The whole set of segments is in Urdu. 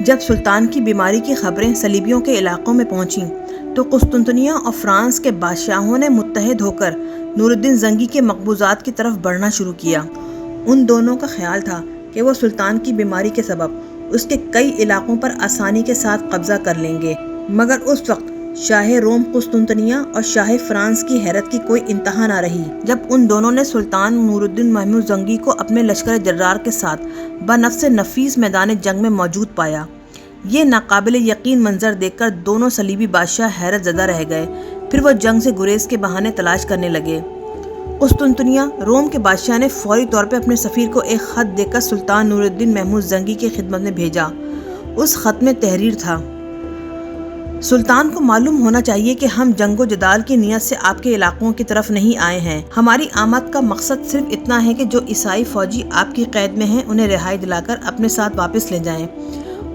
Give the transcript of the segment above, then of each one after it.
جب سلطان کی بیماری کی خبریں صلیبیوں کے علاقوں میں پہنچیں تو قسطنطنیہ اور فرانس کے بادشاہوں نے متحد ہو کر نور الدین زنگی کے مقبوضات کی طرف بڑھنا شروع کیا۔ ان دونوں کا خیال تھا کہ وہ سلطان کی بیماری کے سبب اس کے کئی علاقوں پر آسانی کے ساتھ قبضہ کر لیں گے، مگر اس وقت شاہ روم قسطنطنیہ اور شاہ فرانس کی حیرت کی کوئی انتہا نہ رہی جب ان دونوں نے سلطان نور الدین محمود زنگی کو اپنے لشکر جرار کے ساتھ بنفس نفیس میدان جنگ میں موجود پایا۔ یہ ناقابل یقین منظر دیکھ کر دونوں صلیبی بادشاہ حیرت زدہ رہ گئے، پھر وہ جنگ سے گریز کے بہانے تلاش کرنے لگے۔ قسطنطنیہ روم کے بادشاہ نے فوری طور پہ اپنے سفیر کو ایک خط دے کر سلطان نور الدین محمود زنگی کی خدمت میں بھیجا۔ اس خط میں تحریر تھا: سلطان کو معلوم ہونا چاہیے کہ ہم جنگ و جدال کی نیت سے آپ کے علاقوں کی طرف نہیں آئے ہیں۔ ہماری آمد کا مقصد صرف اتنا ہے کہ جو عیسائی فوجی آپ کی قید میں ہیں انہیں رہائی دلا کر اپنے ساتھ واپس لے جائیں۔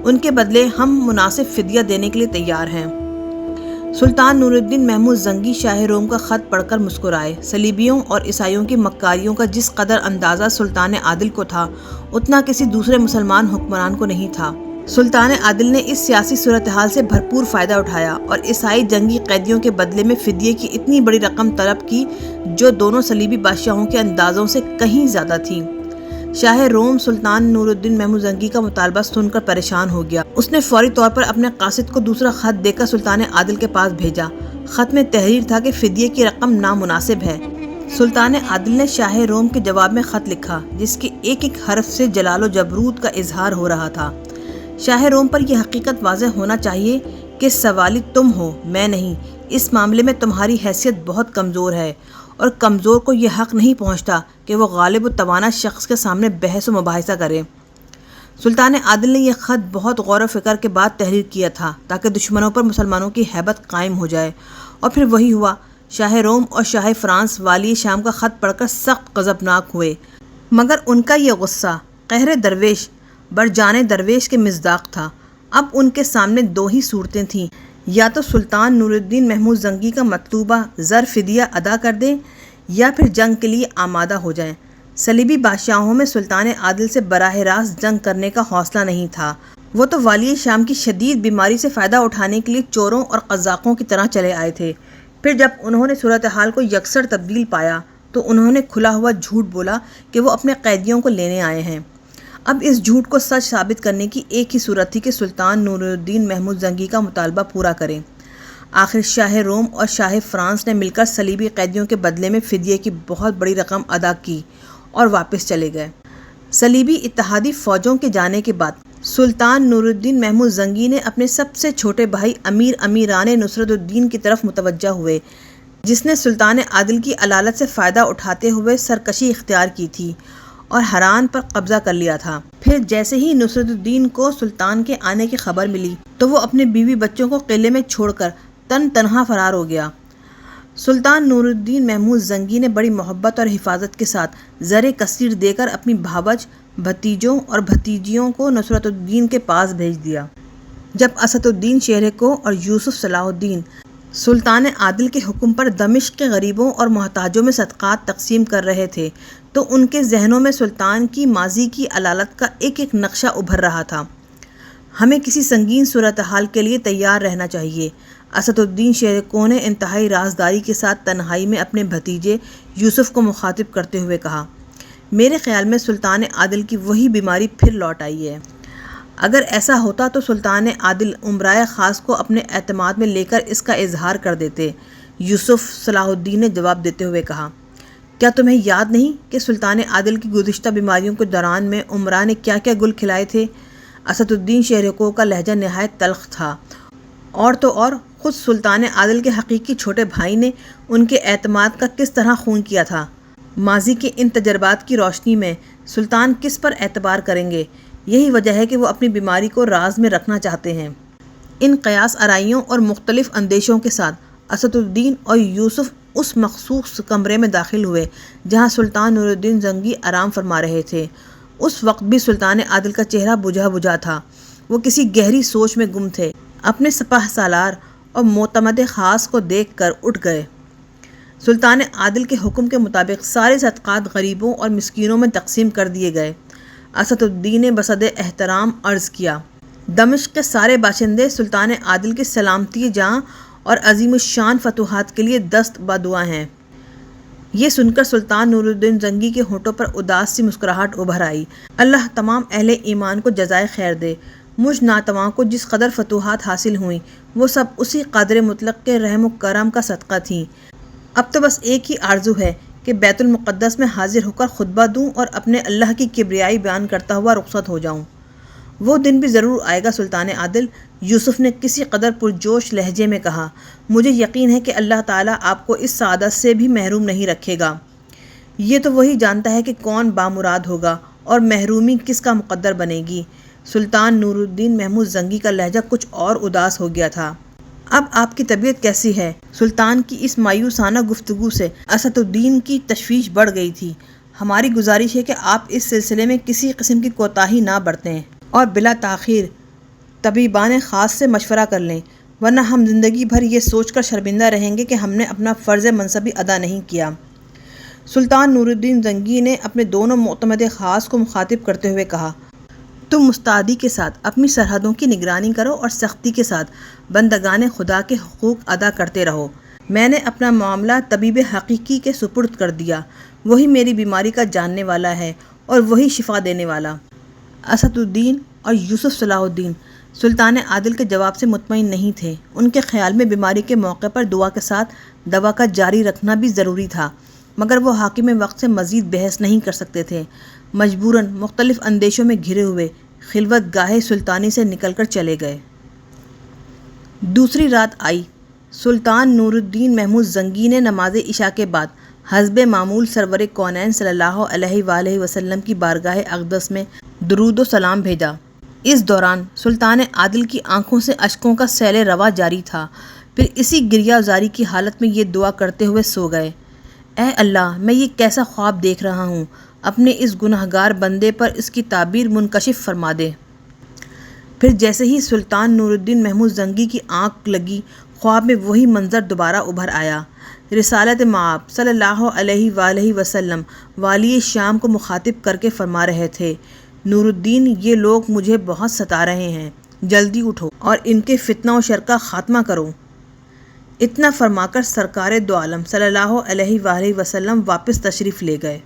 ان کے بدلے ہم مناسب فدیہ دینے کے لیے تیار ہیں۔ سلطان نور الدین محمود زنگی شاہ روم کا خط پڑھ کر مسکرائے۔ صلیبیوں اور عیسائیوں کی مکاریوں کا جس قدر اندازہ سلطان عادل کو تھا، اتنا کسی دوسرے مسلمان حکمران کو نہیں تھا۔ سلطان عادل نے اس سیاسی صورتحال سے بھرپور فائدہ اٹھایا اور عیسائی جنگی قیدیوں کے بدلے میں فدیے کی اتنی بڑی رقم طلب کی جو دونوں صلیبی بادشاہوں کے اندازوں سے کہیں زیادہ تھی۔ شاہ روم سلطان نور الدین محمود زنگی کا مطالبہ سن کر پریشان ہو گیا۔ اس نے فوری طور پر اپنے قاصد کو دوسرا خط دے کر سلطان عادل کے پاس بھیجا۔ خط میں تحریر تھا کہ فدیے کی رقم نامناسب ہے۔ سلطان عادل نے شاہ روم کے جواب میں خط لکھا جس کے ایک ایک حرف سے جلال و جبروت کا اظہار ہو رہا تھا۔ شاہ روم پر یہ حقیقت واضح ہونا چاہیے کہ سوالی تم ہو، میں نہیں۔ اس معاملے میں تمہاری حیثیت بہت کمزور ہے اور کمزور کو یہ حق نہیں پہنچتا کہ وہ غالب و توانا شخص کے سامنے بحث و مباحثہ کرے۔ سلطان عادل نے یہ خط بہت غور و فکر کے بعد تحریر کیا تھا تاکہ دشمنوں پر مسلمانوں کی ہیبت قائم ہو جائے، اور پھر وہی ہوا۔ شاہ روم اور شاہ فرانس والی شام کا خط پڑھ کر سخت غضبناک ہوئے، مگر ان کا یہ غصہ قہر درویش برجانے درویش کے مصداق تھا۔ اب ان کے سامنے دو ہی صورتیں تھیں، یا تو سلطان نور الدین محمود زنگی کا مطلوبہ زر فدیہ ادا کر دیں یا پھر جنگ کے لیے آمادہ ہو جائیں۔ صلیبی بادشاہوں میں سلطان عادل سے براہ راست جنگ کرنے کا حوصلہ نہیں تھا۔ وہ تو والی شام کی شدید بیماری سے فائدہ اٹھانے کے لیے چوروں اور قزاقوں کی طرح چلے آئے تھے۔ پھر جب انہوں نے صورتحال کو یکسر تبدیل پایا تو انہوں نے کھلا ہوا جھوٹ بولا کہ وہ اپنے قیدیوں کو لینے آئے ہیں۔ اب اس جھوٹ کو سچ ثابت کرنے کی ایک ہی صورت تھی کہ سلطان نور الدین محمود زنگی کا مطالبہ پورا کریں۔ آخر شاہ روم اور شاہ فرانس نے مل کر صلیبی قیدیوں کے بدلے میں فدیے کی بہت بڑی رقم ادا کی اور واپس چلے گئے۔ صلیبی اتحادی فوجوں کے جانے کے بعد سلطان نور الدین محمود زنگی نے اپنے سب سے چھوٹے بھائی امیران نصرت الدین کی طرف متوجہ ہوئے، جس نے سلطان عادل کی علالت سے فائدہ اٹھاتے ہوئے سرکشی اختیار کی تھی اور حران پر قبضہ کر لیا تھا۔ پھر جیسے ہی نصرت الدین کو سلطان کے آنے کی خبر ملی تو وہ اپنے بیوی بچوں کو قلعے میں چھوڑ کر تنہا فرار ہو گیا۔ سلطان نور الدین محمود زنگی نے بڑی محبت اور حفاظت کے ساتھ زر کثیر دے کر اپنی بھاوج، بھتیجوں اور بھتیجیوں کو نصرت الدین کے پاس بھیج دیا۔ جب اسد الدین شیرکو اور یوسف صلاح الدین سلطان عادل کے حکم پر دمشق کے غریبوں اور محتاجوں میں صدقات تقسیم کر رہے تھے تو ان کے ذہنوں میں سلطان کی ماضی کی علالت کا ایک ایک نقشہ ابھر رہا تھا۔ ہمیں کسی سنگین صورتحال کے لیے تیار رہنا چاہیے، اسد الدین شیرکو نے انتہائی رازداری کے ساتھ تنہائی میں اپنے بھتیجے یوسف کو مخاطب کرتے ہوئے کہا۔ میرے خیال میں سلطان عادل کی وہی بیماری پھر لوٹ آئی ہے۔ اگر ایسا ہوتا تو سلطان عادل امرائے خاص کو اپنے اعتماد میں لے کر اس کا اظہار کر دیتے۔ یوسف صلاح الدین نے جواب دیتے ہوئے کہا، کیا تمہیں یاد نہیں کہ سلطان عادل کی گزشتہ بیماریوں کے دوران میں امراء نے کیا کیا گل کھلائے تھے؟ اسد الدین شیرکو کا لہجہ نہایت تلخ تھا، اور تو اور خود سلطان عادل کے حقیقی چھوٹے بھائی نے ان کے اعتماد کا کس طرح خون کیا تھا۔ ماضی کے ان تجربات کی روشنی میں سلطان کس پر اعتبار کریں گے؟ یہی وجہ ہے کہ وہ اپنی بیماری کو راز میں رکھنا چاہتے ہیں۔ ان قیاس آرائیوں اور مختلف اندیشوں کے ساتھ اسد الدین اور یوسف اس مخصوص کمرے میں داخل ہوئے جہاں سلطان نور الدین زنگی آرام فرما رہے تھے۔ اس وقت بھی سلطان عادل کا چہرہ بجھا بجھا تھا، وہ کسی گہری سوچ میں گم تھے۔ اپنے سپہ سالار اور معتمد خاص کو دیکھ کر اٹھ گئے۔ سلطان عادل کے حکم کے مطابق سارے صدقات غریبوں اور مسکینوں میں تقسیم کر دیے گئے۔ اسد الدین نے بصد احترام عرض کیا، دمشق کے سارے باشندے سلطان عادل کی سلامتی جاں اور عظیم الشان فتوحات کے لیے دست بدعا ہیں۔ یہ سن کر سلطان نور الدین زنگی کے ہونٹوں پر اداس سی مسکراہٹ ابھر آئی۔ اللہ تمام اہل ایمان کو جزائے خیر دے۔ مجھ ناتواں کو جس قدر فتوحات حاصل ہوئیں وہ سب اسی قادر مطلق کے رحم و کرم کا صدقہ تھیں۔ اب تو بس ایک ہی آرزو ہے کہ بیت المقدس میں حاضر ہو کر خطبہ دوں اور اپنے اللہ کی کبریائی بیان کرتا ہوا رخصت ہو جاؤں۔ وہ دن بھی ضرور آئے گا سلطان عادل، یوسف نے کسی قدر پرجوش لہجے میں کہا۔ مجھے یقین ہے کہ اللہ تعالیٰ آپ کو اس سعادت سے بھی محروم نہیں رکھے گا۔ یہ تو وہی جانتا ہے کہ کون بامراد ہوگا اور محرومی کس کا مقدر بنے گی۔ سلطان نور الدین محمود زنگی کا لہجہ کچھ اور اداس ہو گیا تھا۔ اب آپ کی طبیعت کیسی ہے؟ سلطان کی اس مایوسانہ گفتگو سے اسد الدین کی تشویش بڑھ گئی تھی۔ ہماری گزارش ہے کہ آپ اس سلسلے میں کسی قسم کی کوتاہی نہ برتیں اور بلا تاخیر طبیبان خاص سے مشورہ کر لیں، ورنہ ہم زندگی بھر یہ سوچ کر شرمندہ رہیں گے کہ ہم نے اپنا فرض منصبی ادا نہیں کیا۔ سلطان نور الدین زنگی نے اپنے دونوں معتمد خاص کو مخاطب کرتے ہوئے کہا، تم مستعدی کے ساتھ اپنی سرحدوں کی نگرانی کرو اور سختی کے ساتھ بندگان خدا کے حقوق ادا کرتے رہو۔ میں نے اپنا معاملہ طبیب حقیقی کے سپرد کر دیا، وہی میری بیماری کا جاننے والا ہے اور وہی شفا دینے والا۔ اسد الدین اور یوسف صلاح الدین سلطان عادل کے جواب سے مطمئن نہیں تھے۔ ان کے خیال میں بیماری کے موقع پر دعا کے ساتھ دوا کا جاری رکھنا بھی ضروری تھا، مگر وہ حاکم وقت سے مزید بحث نہیں کر سکتے تھے۔ مجبوراً مختلف اندیشوں میں گھرے ہوئے خلوت گاہ سلطانی سے نکل کر چلے گئے۔ دوسری رات آئی۔ سلطان نور الدین محمود زنگی نے نماز عشاء کے بعد حسب معمول سرور کونین صلی اللہ علیہ وآلہ وسلم کی بارگاہ اقدس میں درود و سلام بھیجا۔ اس دوران سلطان عادل کی آنکھوں سے اشکوں کا سیل رواں جاری تھا۔ پھر اسی گریہ زاری کی حالت میں یہ دعا کرتے ہوئے سو گئے، اے اللہ، میں یہ کیسا خواب دیکھ رہا ہوں، اپنے اس گنہگار بندے پر اس کی تعبیر منکشف فرما دے۔ پھر جیسے ہی سلطان نور الدین محمود زنگی کی آنکھ لگی، خواب میں وہی منظر دوبارہ ابھر آیا۔ رسالت مآب صلی اللہ علیہ وآلہ وسلم والی شام کو مخاطب کر کے فرما رہے تھے، نور الدین، یہ لوگ مجھے بہت ستا رہے ہیں، جلدی اٹھو اور ان کے فتنہ و شر کا خاتمہ کرو۔ اتنا فرما کر سرکار دو عالم صلی اللہ علیہ وآلہ وسلم واپس تشریف لے گئے۔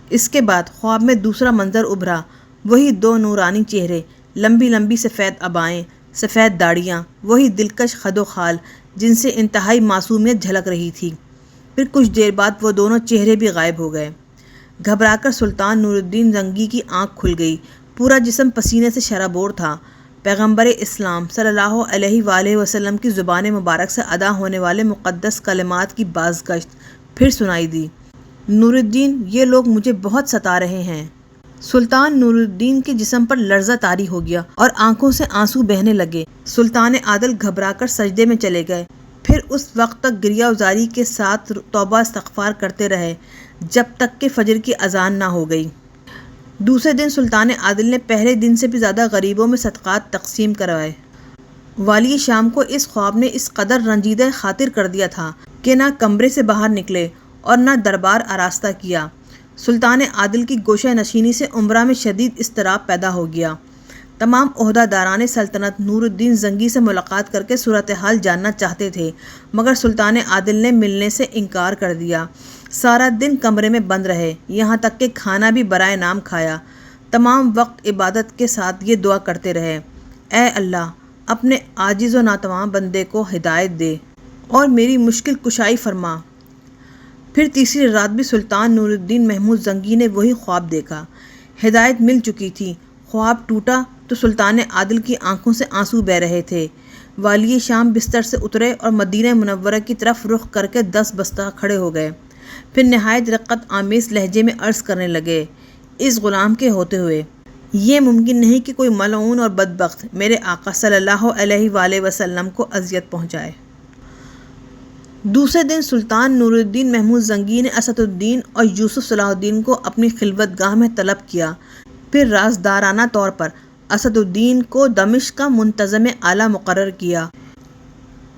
اس کے بعد خواب میں دوسرا منظر ابھرا، وہی دو نورانی چہرے، لمبی لمبی سفید عبائیں، سفید داڑیاں، وہی دلکش خد و خال جن سے انتہائی معصومیت جھلک رہی تھی۔ پھر کچھ دیر بعد وہ دونوں چہرے بھی غائب ہو گئے۔ گھبرا کر سلطان نور الدین زنگی کی آنکھ کھل گئی، پورا جسم پسینے سے شرابور تھا۔ پیغمبر اسلام صلی اللہ علیہ وآلہ وسلم کی زبان مبارک سے ادا ہونے والے مقدس کلمات کی بازگشت پھر سنائی دی، نور الدین، یہ لوگ مجھے بہت ستا رہے ہیں۔ سلطان نور الدین کے جسم پر لرزہ طاری ہو گیا اور آنکھوں سے آنسو بہنے لگے۔ سلطان عادل گھبرا کر سجدے میں چلے گئے، پھر اس وقت تک گریہ زاری کے ساتھ توبہ استغفار کرتے رہے جب تک کہ فجر کی اذان نہ ہو گئی۔ دوسرے دن سلطان عادل نے پہلے دن سے بھی زیادہ غریبوں میں صدقات تقسیم کروائے۔ والی شام کو اس خواب نے اس قدر رنجیدہ خاطر کر دیا تھا کہ نہ کمرے سے باہر نکلے اور نہ دربار آراستہ کیا۔ سلطان عادل کی گوشہ نشینی سے عمرہ میں شدید اضطراب پیدا ہو گیا۔ تمام عہدہ داران سلطنت نور الدین زنگی سے ملاقات کر کے صورتحال جاننا چاہتے تھے، مگر سلطان عادل نے ملنے سے انکار کر دیا۔ سارا دن کمرے میں بند رہے، یہاں تک کہ کھانا بھی برائے نام کھایا۔ تمام وقت عبادت کے ساتھ یہ دعا کرتے رہے، اے اللہ، اپنے عاجز و ناتواں بندے کو ہدایت دے اور میری مشکل کشائی فرما۔ پھر تیسری رات بھی سلطان نور الدین محمود زنگی نے وہی خواب دیکھا۔ ہدایت مل چکی تھی، خواب ٹوٹا تو سلطان عادل کی آنکھوں سے آنسو بہہ رہے تھے۔ والی شام بستر سے اترے اور مدینہ منورہ کی طرف رخ کر کے 10 بستہ کھڑے ہو گئے۔ پھر نہایت رقت آمیز لہجے میں عرض کرنے لگے، اس غلام کے ہوتے ہوئے یہ ممکن نہیں کہ کوئی ملعون اور بدبخت میرے آقا صلی اللہ علیہ وآلہ وسلم کو اذیت پہنچائے۔ دوسرے دن سلطان نور الدین محمود زنگی نے اسد الدین اور یوسف صلاح الدین کو اپنی خلوت گاہ میں طلب کیا۔ پھر رازدارانہ طور پر اسد الدین کو دمشق کا منتظم اعلیٰ مقرر کیا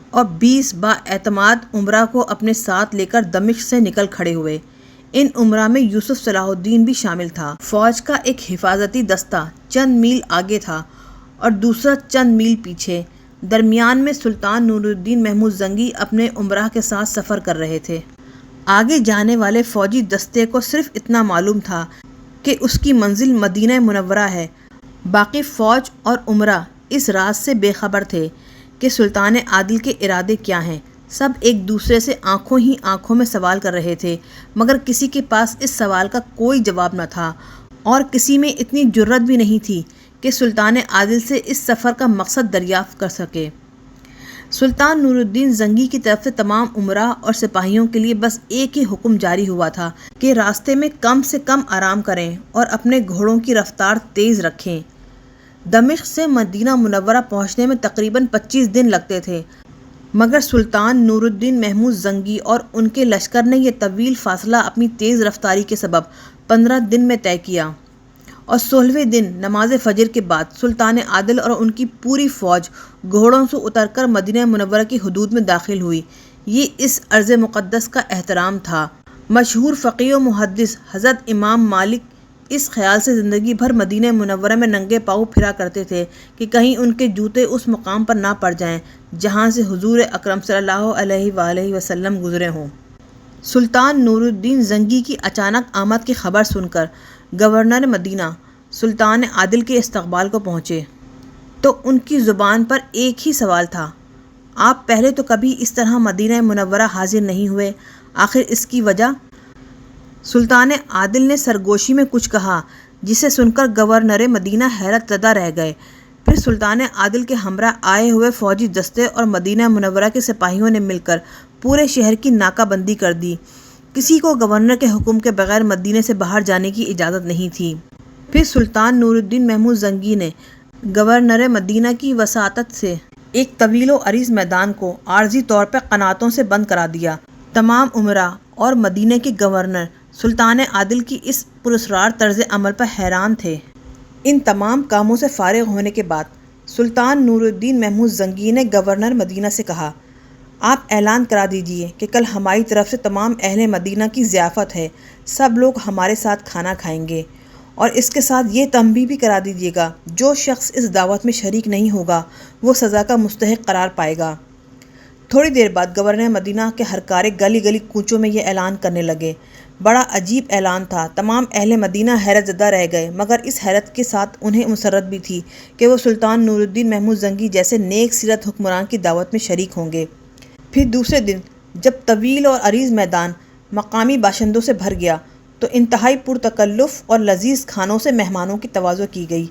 اور 20 بااعتماد امراء کو اپنے ساتھ لے کر دمشق سے نکل کھڑے ہوئے۔ ان امراء میں یوسف صلاح الدین بھی شامل تھا۔ فوج کا ایک حفاظتی دستہ چند میل آگے تھا اور دوسرا چند میل پیچھے۔ درمیان میں سلطان نور الدین محمود زنگی اپنے امراء کے ساتھ سفر کر رہے تھے۔ آگے جانے والے فوجی دستے کو صرف اتنا معلوم تھا کہ اس کی منزل مدینہ منورہ ہے۔ باقی فوج اور امراء اس راز سے بے خبر تھے کہ سلطان عادل کے ارادے کیا ہیں۔ سب ایک دوسرے سے آنکھوں ہی آنکھوں میں سوال کر رہے تھے، مگر کسی کے پاس اس سوال کا کوئی جواب نہ تھا، اور کسی میں اتنی جرأت بھی نہیں تھی کہ سلطان عادل سے اس سفر کا مقصد دریافت کر سکے۔ سلطان نور الدین زنگی کی طرف سے تمام امراء اور سپاہیوں کے لیے بس ایک ہی حکم جاری ہوا تھا کہ راستے میں کم سے کم آرام کریں اور اپنے گھوڑوں کی رفتار تیز رکھیں۔ دمشق سے مدینہ منورہ پہنچنے میں تقریباً 25 دن لگتے تھے، مگر سلطان نور الدین محمود زنگی اور ان کے لشکر نے یہ طویل فاصلہ اپنی تیز رفتاری کے سبب 15 دن میں طے کیا، اور 16ویں دن نماز فجر کے بعد سلطان عادل اور ان کی پوری فوج گھوڑوں سے اتر کر مدینہ منورہ کی حدود میں داخل ہوئی۔ یہ اس ارض مقدس کا احترام تھا۔ مشہور فقیہ و محدث حضرت امام مالک اس خیال سے زندگی بھر مدینہ منورہ میں ننگے پاؤں پھرا کرتے تھے کہ کہیں ان کے جوتے اس مقام پر نہ پڑ جائیں جہاں سے حضور اکرم صلی اللہ علیہ وآلہ وسلم گزرے ہوں۔ سلطان نور الدین زنگی کی اچانک آمد کی خبر سن کر گورنر مدینہ سلطان عادل کے استقبال کو پہنچے تو ان کی زبان پر ایک ہی سوال تھا: آپ پہلے تو کبھی اس طرح مدینہ منورہ حاضر نہیں ہوئے، آخر اس کی وجہ؟ سلطان عادل نے سرگوشی میں کچھ کہا، جسے سن کر گورنر مدینہ حیرت زدہ رہ گئے۔ پھر سلطان عادل کے ہمراہ آئے ہوئے فوجی دستے اور مدینہ منورہ کے سپاہیوں نے مل کر پورے شہر کی ناکہ بندی کر دی۔ کسی کو گورنر کے حکم کے بغیر مدینے سے باہر جانے کی اجازت نہیں تھی۔ پھر سلطان نور الدین محمود زنگی نے گورنر مدینہ کی وساطت سے ایک طویل و عریض میدان کو عارضی طور پر قناتوں سے بند کرا دیا۔ تمام امراء اور مدینے کے گورنر سلطان عادل کی اس پراسرار طرز عمل پر حیران تھے۔ ان تمام کاموں سے فارغ ہونے کے بعد سلطان نور الدین محمود زنگی نے گورنر مدینہ سے کہا: آپ اعلان کرا دیجئے کہ کل ہماری طرف سے تمام اہل مدینہ کی ضیافت ہے، سب لوگ ہمارے ساتھ کھانا کھائیں گے، اور اس کے ساتھ یہ تنبیہ بھی کرا دیجیے گا جو شخص اس دعوت میں شریک نہیں ہوگا وہ سزا کا مستحق قرار پائے گا۔ تھوڑی دیر بعد گورنر مدینہ کے ہرکارے گلی گلی کوچوں میں یہ اعلان کرنے لگے۔ بڑا عجیب اعلان تھا۔ تمام اہل مدینہ حیرت زدہ رہ گئے، مگر اس حیرت کے ساتھ انہیں مسرت بھی تھی کہ وہ سلطان نور الدین محمود زنگی جیسے نیک سیرت حکمران کی دعوت میں شریک ہوں گے۔ پھر دوسرے دن جب طویل اور عریض میدان مقامی باشندوں سے بھر گیا تو انتہائی پرتکلف اور لذیذ کھانوں سے مہمانوں کی توازو کی گئی۔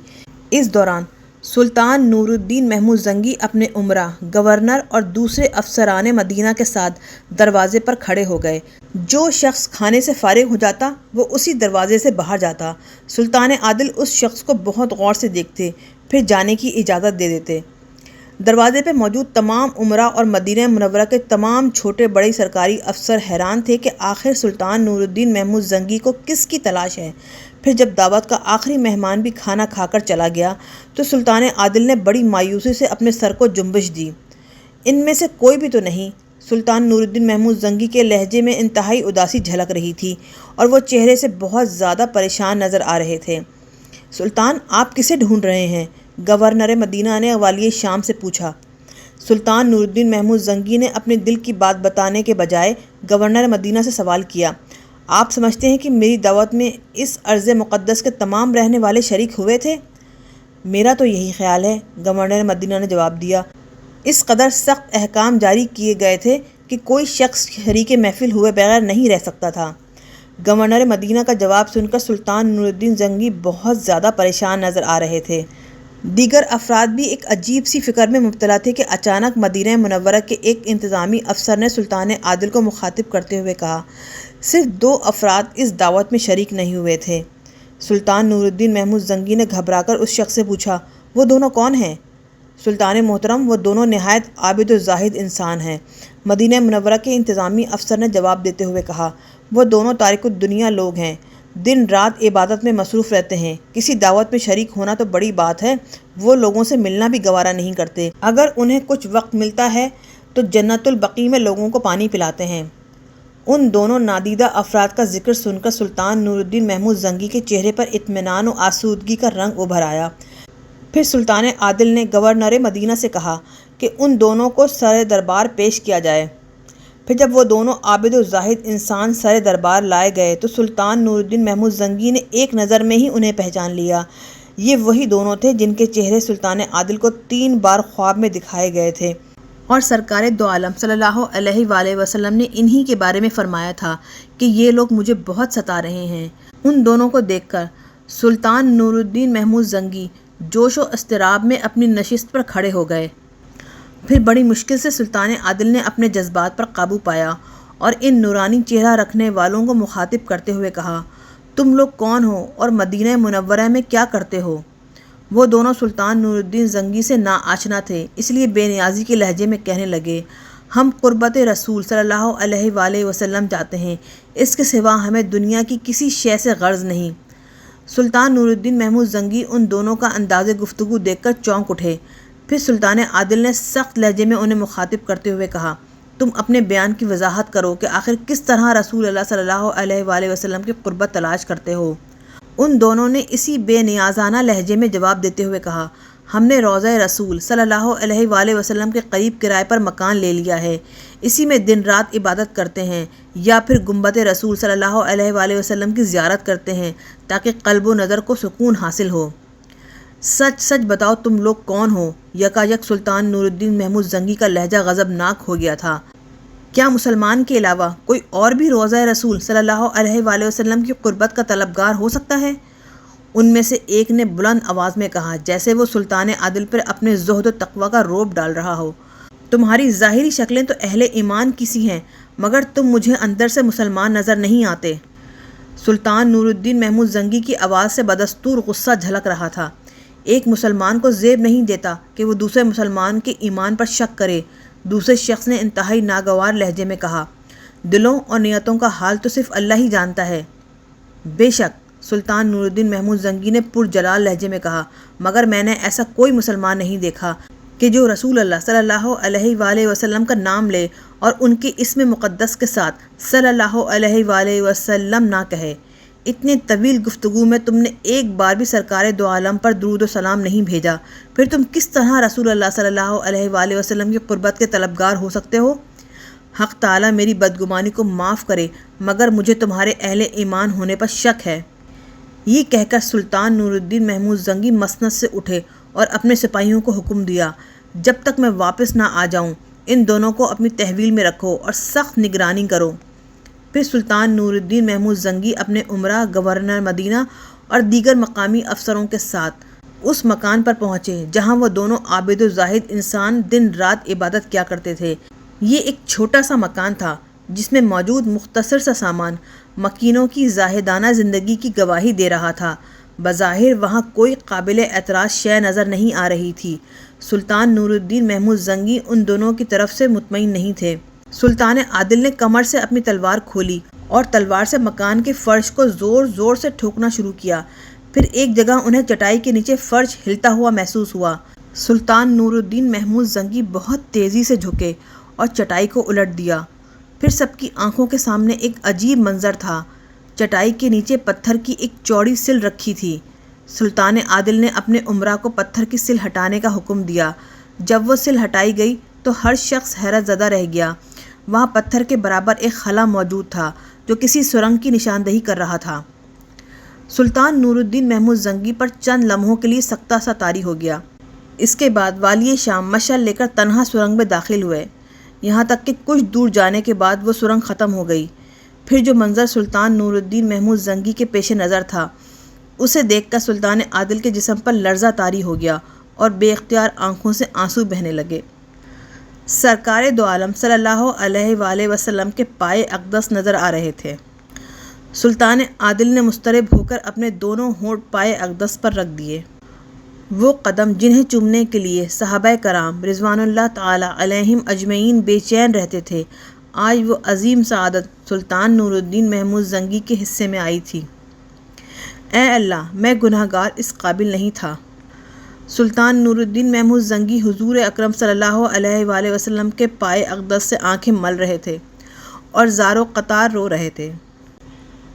اس دوران سلطان نور الدین محمود زنگی اپنے امراء، گورنر اور دوسرے افسران مدینہ کے ساتھ دروازے پر کھڑے ہو گئے۔ جو شخص کھانے سے فارغ ہو جاتا وہ اسی دروازے سے باہر جاتا۔ سلطان عادل اس شخص کو بہت غور سے دیکھتے، پھر جانے کی اجازت دے دیتے۔ دروازے پہ موجود تمام امراء اور مدینہ منورہ کے تمام چھوٹے بڑے سرکاری افسر حیران تھے کہ آخر سلطان نور الدین محمود زنگی کو کس کی تلاش ہے۔ پھر جب دعوت کا آخری مہمان بھی کھانا کھا کر چلا گیا تو سلطان عادل نے بڑی مایوسی سے اپنے سر کو جنبش دی۔ ان میں سے کوئی بھی تو نہیں؟ سلطان نور الدین محمود زنگی کے لہجے میں انتہائی اداسی جھلک رہی تھی اور وہ چہرے سے بہت زیادہ پریشان نظر آ رہے تھے۔ سلطان، آپ کسے ڈھونڈ رہے ہیں؟ گورنر مدینہ نے والی شام سے پوچھا۔ سلطان نور الدین محمود زنگی نے اپنے دل کی بات بتانے کے بجائے گورنر مدینہ سے سوال کیا: آپ سمجھتے ہیں کہ میری دعوت میں اس ارض مقدس کے تمام رہنے والے شریک ہوئے تھے؟ میرا تو یہی خیال ہے، گورنر مدینہ نے جواب دیا۔ اس قدر سخت احکام جاری کیے گئے تھے کہ کوئی شخص شریک محفل ہوئے بغیر نہیں رہ سکتا تھا۔ گورنر مدینہ کا جواب سن کر سلطان نور الدین زنگی بہت زیادہ پریشان نظر آ رہے تھے۔ دیگر افراد بھی ایک عجیب سی فکر میں مبتلا تھے کہ اچانک مدینہ منورہ کے ایک انتظامی افسر نے سلطان عادل کو مخاطب کرتے ہوئے کہا: صرف 2 افراد اس دعوت میں شریک نہیں ہوئے تھے۔ سلطان نور الدین محمود زنگی نے گھبرا کر اس شخص سے پوچھا: وہ دونوں کون ہیں؟ سلطان محترم، وہ دونوں نہایت عابد و زاہد انسان ہیں، مدینہ منورہ کے انتظامی افسر نے جواب دیتے ہوئے کہا۔ وہ دونوں تارک الدنیا لوگ ہیں، دن رات عبادت میں مصروف رہتے ہیں، کسی دعوت میں شریک ہونا تو بڑی بات ہے، وہ لوگوں سے ملنا بھی گوارا نہیں کرتے، اگر انہیں کچھ وقت ملتا ہے تو جنت البقیع میں لوگوں کو پانی پلاتے ہیں۔ ان دونوں نادیدہ افراد کا ذکر سن کر سلطان نور الدین محمود زنگی کے چہرے پر اطمینان و آسودگی کا رنگ ابھر آیا۔ پھر سلطان عادل نے گورنر مدینہ سے کہا کہ ان دونوں کو سر دربار پیش کیا جائے۔ پھر جب وہ دونوں عابد و زاہد انسان سر دربار لائے گئے تو سلطان نور الدین محمود زنگی نے ایک نظر میں ہی انہیں پہچان لیا۔ یہ وہی دونوں تھے جن کے چہرے سلطان عادل کو 3 بار خواب میں دکھائے گئے تھے، اور سرکار دو عالم صلی اللہ علیہ وآلہ وسلم نے انہی کے بارے میں فرمایا تھا کہ یہ لوگ مجھے بہت ستا رہے ہیں۔ ان دونوں کو دیکھ کر سلطان نور الدین محمود زنگی جوش و اضطراب میں اپنی نشست پر کھڑے ہو گئے۔ پھر بڑی مشکل سے سلطان عادل نے اپنے جذبات پر قابو پایا اور ان نورانی چہرہ رکھنے والوں کو مخاطب کرتے ہوئے کہا، تم لوگ کون ہو اور مدینہ منورہ میں کیا کرتے ہو؟ وہ دونوں سلطان نور الدین زنگی سے ناآشنا تھے، اس لیے بے نیازی کے لہجے میں کہنے لگے، ہم قربت رسول صلی اللہ علیہ وآلہ وسلم چاہتے ہیں، اس کے سوا ہمیں دنیا کی کسی شے سے غرض نہیں۔ سلطان نور الدین محمود زنگی ان دونوں کا انداز گفتگو دیکھ کر چونک اٹھے۔ پھر سلطان عادل نے سخت لہجے میں انہیں مخاطب کرتے ہوئے کہا، تم اپنے بیان کی وضاحت کرو کہ آخر کس طرح رسول اللہ صلی اللہ علیہ وآلہ وسلم کی قربت تلاش کرتے ہو؟ ان دونوں نے اسی بے نیازانہ لہجے میں جواب دیتے ہوئے کہا، ہم نے روضہ رسول صلی اللہ علیہ وآلہ وسلم کے قریب کرائے پر مکان لے لیا ہے، اسی میں دن رات عبادت کرتے ہیں، یا پھر گنبد رسول صلی اللہ علیہ وآلہ وسلم کی زیارت کرتے ہیں تاکہ قلب و نظر کو سکون حاصل ہو۔ سچ سچ بتاؤ تم لوگ کون ہو؟ یکایک سلطان نور الدین محمود زنگی کا لہجہ غضبناک ہو گیا تھا۔ کیا مسلمان کے علاوہ کوئی اور بھی روضہ رسول صلی اللہ علیہ وآلہ وسلم کی قربت کا طلبگار ہو سکتا ہے؟ ان میں سے ایک نے بلند آواز میں کہا، جیسے وہ سلطان عادل پر اپنے زہد و تقویٰ کا رعب ڈال رہا ہو، تمہاری ظاہری شکلیں تو اہل ایمان کی سی ہیں، مگر تم مجھے اندر سے مسلمان نظر نہیں آتے۔ سلطان نور الدین محمود زنگی کی آواز سے بدستور غصہ جھلک رہا تھا۔ ایک مسلمان کو زیب نہیں دیتا کہ وہ دوسرے مسلمان کے ایمان پر شک کرے۔ دوسرے شخص نے انتہائی ناگوار لہجے میں کہا، دلوں اور نیتوں کا حال تو صرف اللہ ہی جانتا ہے۔ بے شک، سلطان نور الدین محمود زنگی نے پرجلال لہجے میں کہا، مگر میں نے ایسا کوئی مسلمان نہیں دیکھا کہ جو رسول اللہ صلی اللہ علیہ وآلہ وسلم کا نام لے اور ان کے اسم مقدس کے ساتھ صلی اللہ علیہ وآلہ وسلم نہ کہے۔ اتنی طویل گفتگو میں تم نے ایک بار بھی سرکار دو عالم پر درود و سلام نہیں بھیجا، پھر تم کس طرح رسول اللہ صلی اللہ علیہ وآلہ وسلم کی قربت کے طلبگار ہو سکتے ہو؟ حق تعالیٰ میری بدگمانی کو معاف کرے، مگر مجھے تمہارے اہل ایمان ہونے پر شک ہے۔ یہ کہہ کر سلطان نور الدین محمود زنگی مسند سے اٹھے اور اپنے سپاہیوں کو حکم دیا، جب تک میں واپس نہ آ جاؤں ان دونوں کو اپنی تحویل میں رکھو اور سخت نگرانی کرو۔ پھر سلطان نور الدین محمود زنگی اپنے امراء، گورنر مدینہ اور دیگر مقامی افسروں کے ساتھ اس مکان پر پہنچے جہاں وہ دونوں عابد و زاہد انسان دن رات عبادت کیا کرتے تھے۔ یہ ایک چھوٹا سا مکان تھا جس میں موجود مختصر سا سامان مکینوں کی زاہدانہ زندگی کی گواہی دے رہا تھا۔ بظاہر وہاں کوئی قابل اعتراض شے نظر نہیں آ رہی تھی۔ سلطان نور الدین محمود زنگی ان دونوں کی طرف سے مطمئن نہیں تھے۔ سلطان عادل نے کمر سے اپنی تلوار کھولی اور تلوار سے مکان کے فرش کو زور زور سے ٹھوکنا شروع کیا۔ پھر ایک جگہ انہیں چٹائی کے نیچے فرش ہلتا ہوا محسوس ہوا۔ سلطان نور الدین محمود زنگی بہت تیزی سے جھکے اور چٹائی کو الٹ دیا۔ پھر سب کی آنکھوں کے سامنے ایک عجیب منظر تھا۔ چٹائی کے نیچے پتھر کی ایک چوڑی سل رکھی تھی۔ سلطان عادل نے اپنے امراء کو پتھر کی سل ہٹانے کا حکم دیا۔ جب وہ سل ہٹائی گئی تو ہر شخص حیرت زدہ رہ گیا۔ وہاں پتھر کے برابر ایک خلا موجود تھا جو کسی سرنگ کی نشاندہی کر رہا تھا۔ سلطان نور الدین محمود زنگی پر چند لمحوں کے لیے سکتہ سا طاری ہو گیا۔ اس کے بعد والی شام مشعل لے کر تنہا سرنگ میں داخل ہوئے، یہاں تک کہ کچھ دور جانے کے بعد وہ سرنگ ختم ہو گئی۔ پھر جو منظر سلطان نور الدین محمود زنگی کے پیش نظر تھا، اسے دیکھ کر سلطان عادل کے جسم پر لرزہ طاری ہو گیا اور بے اختیار آنکھوں سے آنسو بہنے لگے۔ سرکار دو عالم صلی اللہ علیہ وآلہ وسلم کے پائے اقدس نظر آ رہے تھے۔ سلطان عادل نے مضطرب ہو کر اپنے دونوں ہونٹ پائے اقدس پر رکھ دیے۔ وہ قدم جنہیں چومنے کے لیے صحابہ کرام رضوان اللہ تعالی علیہم اجمعین بے چین رہتے تھے، آج وہ عظیم سعادت سلطان نور الدین محمود زنگی کے حصے میں آئی تھی۔ اے اللہ، میں گناہ گار اس قابل نہیں تھا۔ سلطان نور الدین محمود زنگی حضور اکرم صلی اللہ علیہ وآلہ وسلم کے پائے اقدس سے آنکھیں مل رہے تھے اور زارو قطار رو رہے تھے۔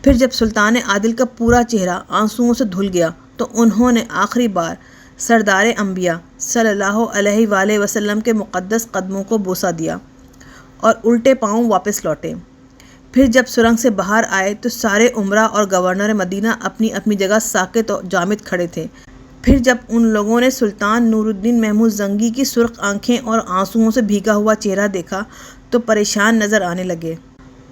پھر جب سلطان عادل کا پورا چہرہ آنسوؤں سے دھل گیا تو انہوں نے آخری بار سردار انبیاء صلی اللہ علیہ وآلہ وسلم کے مقدس قدموں کو بوسہ دیا اور الٹے پاؤں واپس لوٹے۔ پھر جب سرنگ سے باہر آئے تو سارے عمرا اور گورنر مدینہ اپنی اپنی جگہ ساکت و جامد کھڑے تھے۔ پھر جب ان لوگوں نے سلطان نور الدین محمود زنگی کی سرخ آنکھیں اور آنسوؤں سے بھیگا ہوا چہرہ دیکھا تو پریشان نظر آنے لگے۔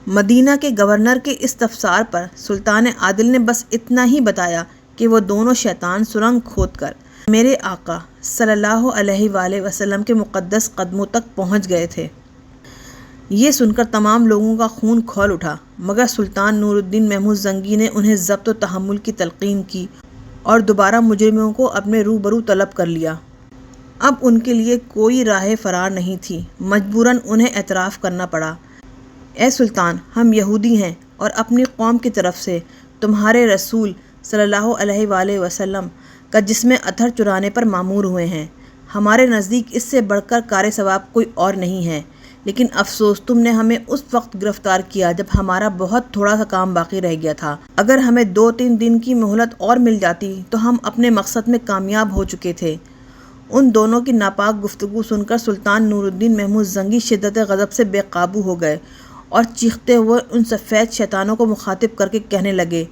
مدینہ کے گورنر کے استفسار پر سلطان عادل نے بس اتنا ہی بتایا کہ وہ دونوں شیطان سرنگ کھود کر میرے آقا صلی اللہ علیہ وآلہ وسلم کے مقدس قدموں تک پہنچ گئے تھے۔ یہ سن کر تمام لوگوں کا خون کھول اٹھا، مگر سلطان نور الدین محمود زنگی نے انہیں ضبط و تحمل کی تلقین کی اور دوبارہ مجرموں کو اپنے روبرو طلب کر لیا۔ اب ان کے لیے کوئی راہ فرار نہیں تھی، مجبوراً انہیں اعتراف کرنا پڑا۔ اے سلطان، ہم یہودی ہیں اور اپنی قوم کی طرف سے تمہارے رسول صلی اللہ علیہ وآلہ وسلم کا جسم اطہر چرانے پر مامور ہوئے ہیں۔ ہمارے نزدیک اس سے بڑھ کر کار ثواب کوئی اور نہیں ہے، لیکن افسوس تم نے ہمیں اس وقت گرفتار کیا جب ہمارا بہت تھوڑا سا کام باقی رہ گیا تھا۔ اگر ہمیں 2-3 دن کی مہلت اور مل جاتی تو ہم اپنے مقصد میں کامیاب ہو چکے تھے۔ ان دونوں کی ناپاک گفتگو سن کر سلطان نور الدین محمود زنگی شدت غضب سے بے قابو ہو گئے اور چیختے ہوئے ان سفید شیطانوں کو مخاطب کر کے کہنے لگے،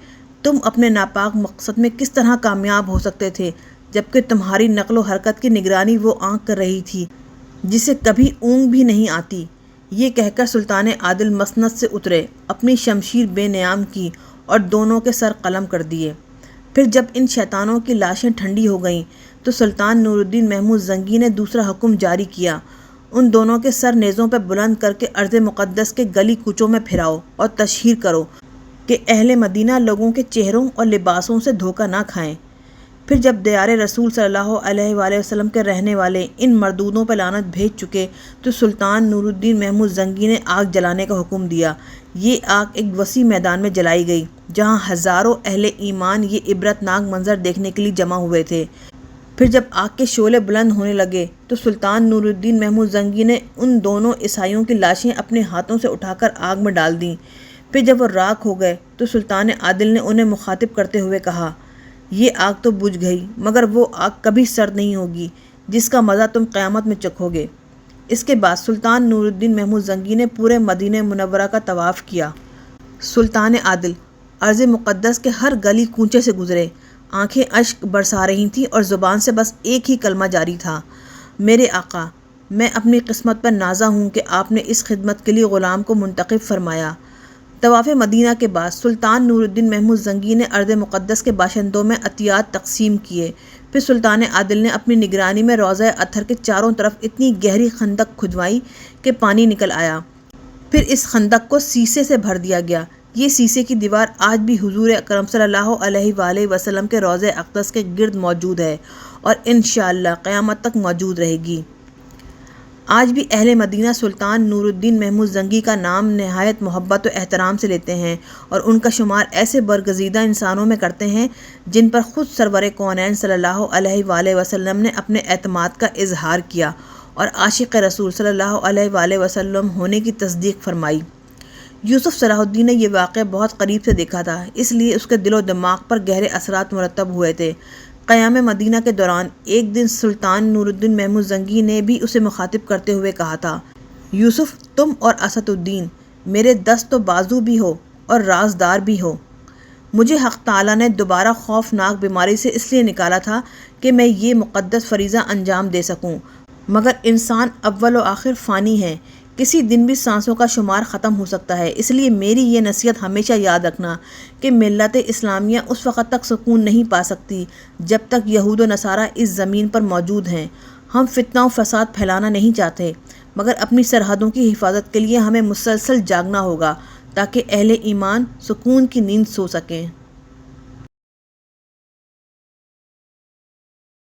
تم اپنے ناپاک مقصد میں کس طرح کامیاب ہو سکتے تھے جبکہ تمہاری نقل و حرکت کی نگرانی وہ آنکھ کر رہی تھی جسے کبھی اونگ بھی نہیں آتی۔ یہ کہہ کر سلطان عادل مسند سے اترے، اپنی شمشیر بے نیام کی اور دونوں کے سر قلم کر دیے۔ پھر جب ان شیطانوں کی لاشیں ٹھنڈی ہو گئیں تو سلطان نور الدین محمود زنگی نے دوسرا حکم جاری کیا، ان دونوں کے سر نیزوں پہ بلند کر کے ارض مقدس کے گلی کوچوں میں پھراؤ اور تشہیر کرو کہ اہل مدینہ لوگوں کے چہروں اور لباسوں سے دھوکہ نہ کھائیں۔ پھر جب دیار رسول صلی اللہ علیہ وآلہ وسلم کے رہنے والے ان مردودوں پہ لعنت بھیج چکے تو سلطان نور الدین محمود زنگی نے آگ جلانے کا حکم دیا۔ یہ آگ ایک وسیع میدان میں جلائی گئی جہاں ہزاروں اہل ایمان یہ عبرت ناک منظر دیکھنے کے لیے جمع ہوئے تھے۔ پھر جب آگ کے شعلے بلند ہونے لگے تو سلطان نور الدین محمود زنگی نے ان دونوں عیسائیوں کی لاشیں اپنے ہاتھوں سے اٹھا کر آگ میں ڈال دیں۔ پھر جب وہ راکھ ہو گئے تو سلطان عادل نے انہیں مخاطب کرتے ہوئے کہا، یہ آگ تو بجھ گئی مگر وہ آگ کبھی سرد نہیں ہوگی جس کا مزہ تم قیامت میں چکھو گے۔ اس کے بعد سلطان نور الدین محمود زنگی نے پورے مدینہ منورہ کا طواف کیا۔ سلطان عادل ارض مقدس کے ہر گلی کوچے سے گزرے، آنکھیں اشک برسا رہی تھیں اور زبان سے بس ایک ہی کلمہ جاری تھا، میرے آقا، میں اپنی قسمت پر نازا ہوں کہ آپ نے اس خدمت کے لیے غلام کو منتخب فرمایا۔ طواف مدینہ کے بعد سلطان نور الدین محمود زنگی نے ارض مقدس کے باشندوں میں عطیات تقسیم کیے۔ پھر سلطان عادل نے اپنی نگرانی میں روضہ اطہر کے چاروں طرف اتنی گہری خندق کھدوائی کہ پانی نکل آیا۔ پھر اس خندق کو سیسے سے بھر دیا گیا۔ یہ سیسے کی دیوار آج بھی حضور اکرم صلی اللہ علیہ وآلہ وسلم کے روضہ اقدس کے گرد موجود ہے اور انشاءاللہ قیامت تک موجود رہے گی۔ آج بھی اہل مدینہ سلطان نور الدین محمود زنگی کا نام نہایت محبت و احترام سے لیتے ہیں اور ان کا شمار ایسے برگزیدہ انسانوں میں کرتے ہیں جن پر خود سرور کونین صلی اللہ علیہ وآلہ وسلم نے اپنے اعتماد کا اظہار کیا اور عاشق رسول صلی اللہ علیہ وآلہ وسلم ہونے کی تصدیق فرمائی۔ یوسف صلاح الدین نے یہ واقعہ بہت قریب سے دیکھا تھا، اس لیے اس کے دل و دماغ پر گہرے اثرات مرتب ہوئے تھے۔ قیام مدینہ کے دوران ایک دن سلطان نور الدین محمود زنگی نے بھی اسے مخاطب کرتے ہوئے کہا تھا، یوسف، تم اور اسد الدین میرے دست و بازو بھی ہو اور رازدار بھی ہو۔ مجھے حق تعالیٰ نے دوبارہ خوفناک بیماری سے اس لیے نکالا تھا کہ میں یہ مقدس فریضہ انجام دے سکوں، مگر انسان اول و آخر فانی ہے، کسی دن بھی سانسوں کا شمار ختم ہو سکتا ہے، اس لیے میری یہ نصیحت ہمیشہ یاد رکھنا کہ ملت اسلامیہ اس وقت تک سکون نہیں پا سکتی جب تک یہود و نصارہ اس زمین پر موجود ہیں۔ ہم فتنہ و فساد پھیلانا نہیں چاہتے، مگر اپنی سرحدوں کی حفاظت کے لیے ہمیں مسلسل جاگنا ہوگا تاکہ اہل ایمان سکون کی نیند سو سکیں۔